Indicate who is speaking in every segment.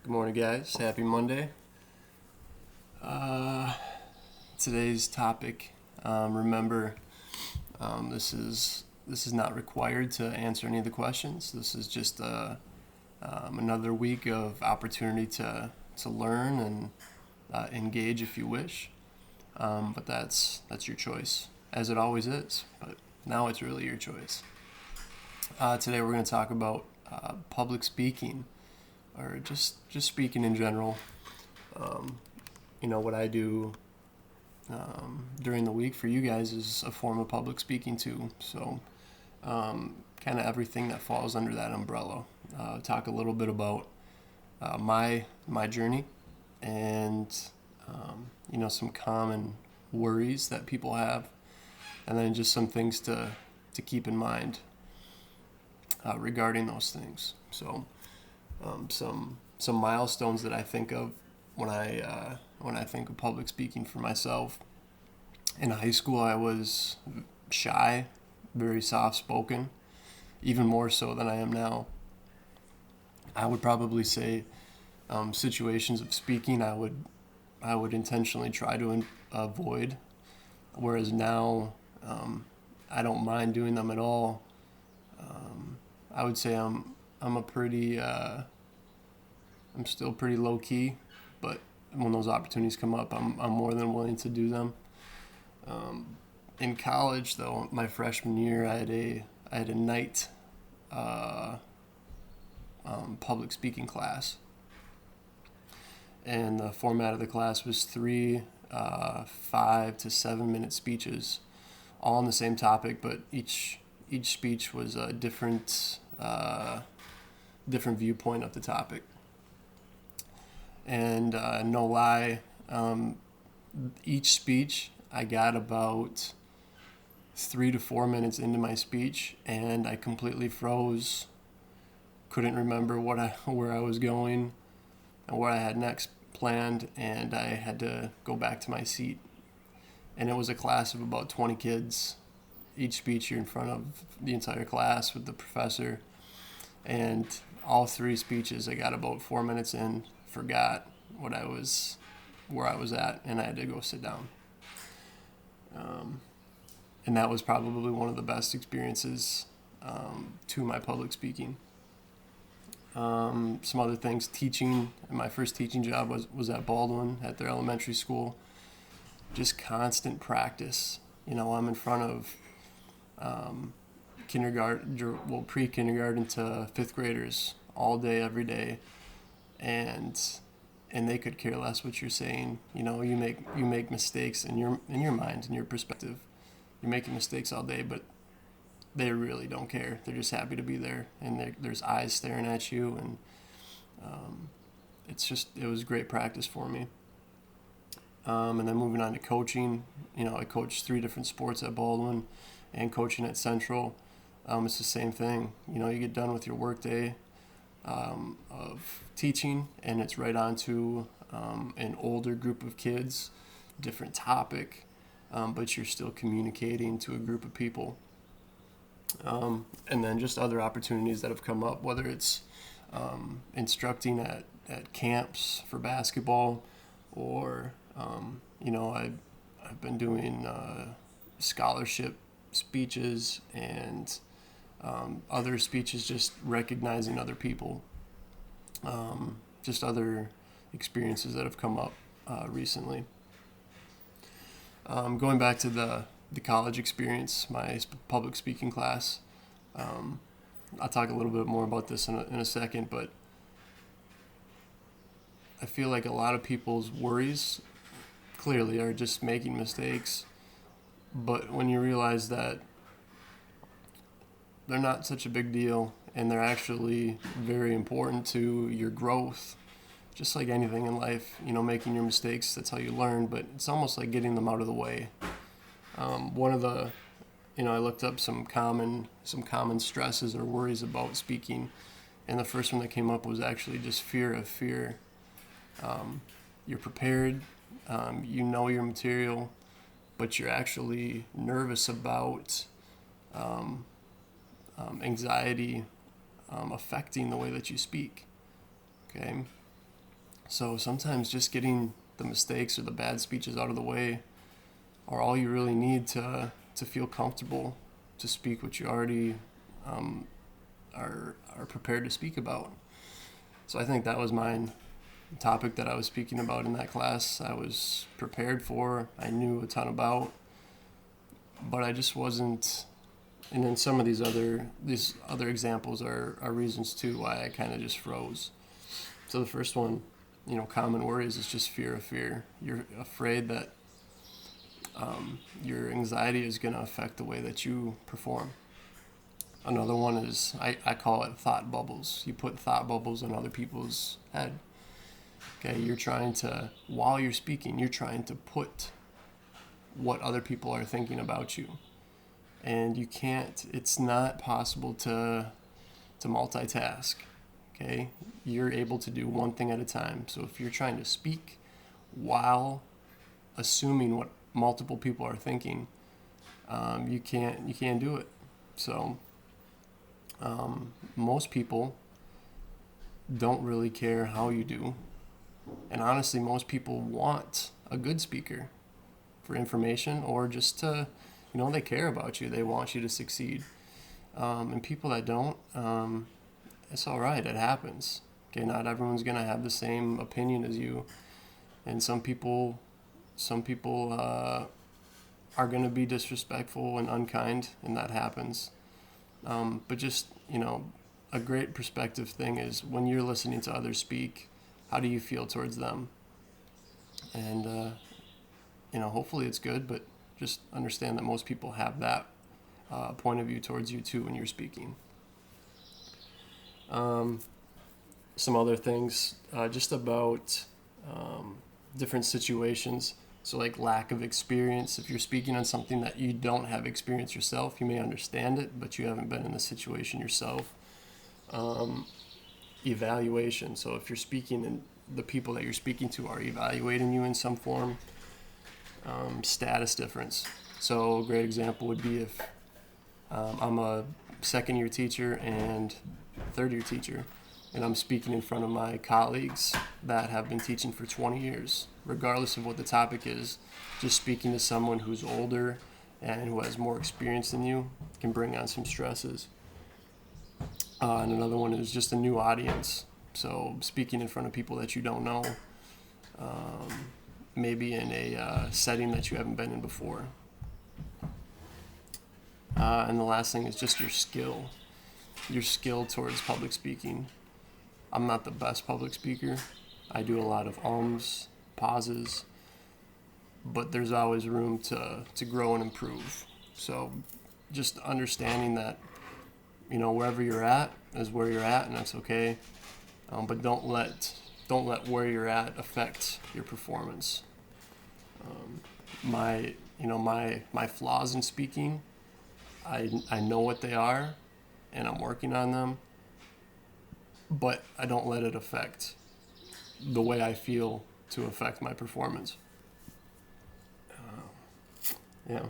Speaker 1: Good morning, guys. Happy Monday. Today's topic. Remember, this is not required to answer any of the questions. This is just another week of opportunity to learn and engage if you wish. But that's your choice, as it always is. But now it's really your choice. Today we're going to talk about public speaking, or just speaking in general. What I do during the week for you guys is a form of public speaking too. So kind of everything that falls under that umbrella. Talk a little bit about my journey and some common worries that people have, and then just some things to keep in mind regarding those things. So some milestones that I think of when I think of public speaking for myself. In high school, I was shy, very soft-spoken, even more so than I am now. I would probably say situations of speaking I would intentionally try to avoid, whereas now I don't mind doing them at all. I would say I'm still pretty low key, but when those opportunities come up, I'm more than willing to do them. In college, though, my freshman year, I had a night public speaking class, and the format of the class was three 5 to 7 minute speeches, all on the same topic, but each speech was a different viewpoint of the topic. And no lie, each speech I got about 3 to 4 minutes into my speech, and I completely froze. Couldn't remember where I was going and what I had next planned, and I had to go back to my seat. And it was a class of about 20 kids. Each speech you're in front of the entire class with the professor, and all three speeches I got about 4 minutes in, forgot where I was at, and I had to go sit down. And that was probably one of the best experiences to my public speaking. Some other things, teaching. My first teaching job was at Baldwin, at their elementary school. Just constant practice. I'm in front of pre-kindergarten to fifth graders all day, every day, and they could care less what you're saying. You make mistakes in your mind, in your perspective. You're making mistakes all day, but they really don't care. They're just happy to be there, and there's eyes staring at you, and it was great practice for me. And then moving on to coaching, I coached 3 different sports at Baldwin, and coaching at Central. It's the same thing. You get done with your workday of teaching, and it's right on to an older group of kids, different topic, but you're still communicating to a group of people. And then just other opportunities that have come up, whether it's instructing at camps for basketball, or I've been doing scholarship speeches and other speeches, just recognizing other people, just other experiences that have come up recently. Going back to the college experience, my public speaking class, I'll talk a little bit more about this in a second, but I feel like a lot of people's worries clearly are just making mistakes, but when you realize that they're not such a big deal and they're actually very important to your growth, just like anything in life, making your mistakes, that's how you learn, but it's almost like getting them out of the way. I looked up some common stresses or worries about speaking, and the first one that came up was actually just fear of fear. You're prepared, your material, but you're actually nervous about anxiety affecting the way that you speak. Okay, So sometimes just getting the mistakes or the bad speeches out of the way are all you really need to feel comfortable to speak what you already are prepared to speak about. So I think that was mine. The topic that I was speaking about in that class, I was prepared for. I knew a ton about, but I just wasn't. And then some of these other examples are reasons too why I kind of just froze. So the first one, common worries is just fear of fear. You're afraid that your anxiety is going to affect the way that you perform. Another one is, I call it thought bubbles. You put thought bubbles in other people's head. Okay, while you're speaking, you're trying to put what other people are thinking about you. And you can't, it's not possible to multitask. Okay, you're able to do one thing at a time. So if you're trying to speak while assuming what multiple people are thinking, you can't do it. So most people don't really care how you do, and honestly, most people want a good speaker for information or just to, they care about you. They want you to succeed. And people that don't, it's all right. It happens. Okay, not everyone's gonna have the same opinion as you, and some people are gonna be disrespectful and unkind, and that happens. But just a great perspective thing is when you're listening to others speak, how do you feel towards them? And hopefully it's good, but just understand that most people have that point of view towards you too when you're speaking. Some other things just about different situations. So like lack of experience. If you're speaking on something that you don't have experience yourself, you may understand it, but you haven't been in the situation yourself. Evaluation. So if you're speaking and the people that you're speaking to are evaluating you in some form. Status difference. So a great example would be if I'm a second year teacher and third year teacher, and I'm speaking in front of my colleagues that have been teaching for 20 years, regardless of what the topic is. Just speaking to someone who's older and who has more experience than you can bring on some stresses. And another one is just a new audience. So speaking in front of people that you don't know, maybe in a setting that you haven't been in before. And the last thing is just your skill towards public speaking. I'm not the best public speaker. I do a lot of ums, pauses, but there's always room to grow and improve. So just understanding that, wherever you're at is where you're at, and that's okay. But don't let where you're at affect your performance. My flaws in speaking, I know what they are, and I'm working on them. But I don't let it affect the way I feel to affect my performance. Yeah.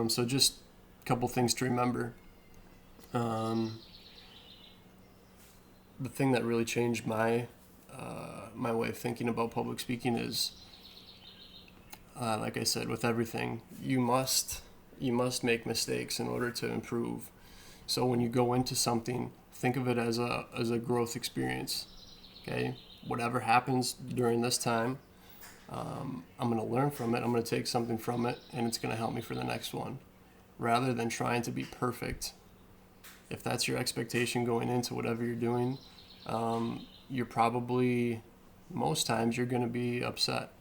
Speaker 1: So just a couple things to remember. The thing that really changed my way of thinking about public speaking is, like I said, with everything, you must make mistakes in order to improve. So when you go into something, think of it as a growth experience. Okay, whatever happens during this time, I'm going to learn from it. I'm going to take something from it, and it's going to help me for the next one. Rather than trying to be perfect, if that's your expectation going into whatever you're doing, you're probably, most times, you're going to be upset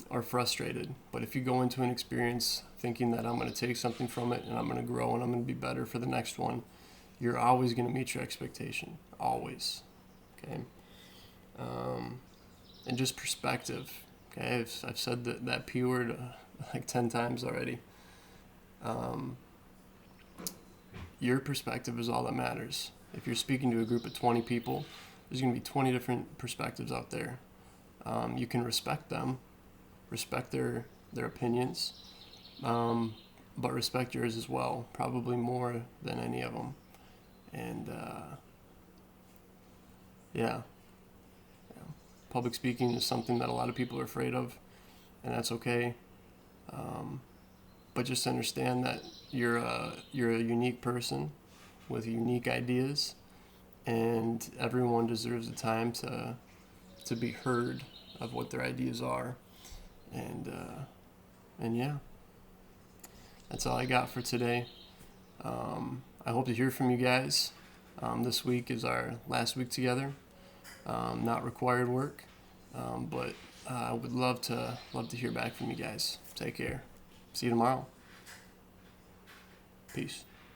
Speaker 1: or frustrated. But if you go into an experience thinking that I'm going to take something from it and I'm going to grow and I'm going to be better for the next one, you're always going to meet your expectation. Always. Okay. And just perspective. Okay. I've said that P word like 10 times already. Your perspective is all that matters. If you're speaking to a group of 20 people, there's going to be 20 different perspectives out there. You can respect them, respect their opinions, but respect yours as well, probably more than any of them. And yeah, public speaking is something that a lot of people are afraid of, and that's okay. But just understand that you're a unique person with unique ideas, and everyone deserves the time to be heard of what their ideas are, and yeah, that's all I got for today. I hope to hear from you guys. This week is our last week together. Not required work, but I would love to hear back from you guys. Take care. See you tomorrow. Peace.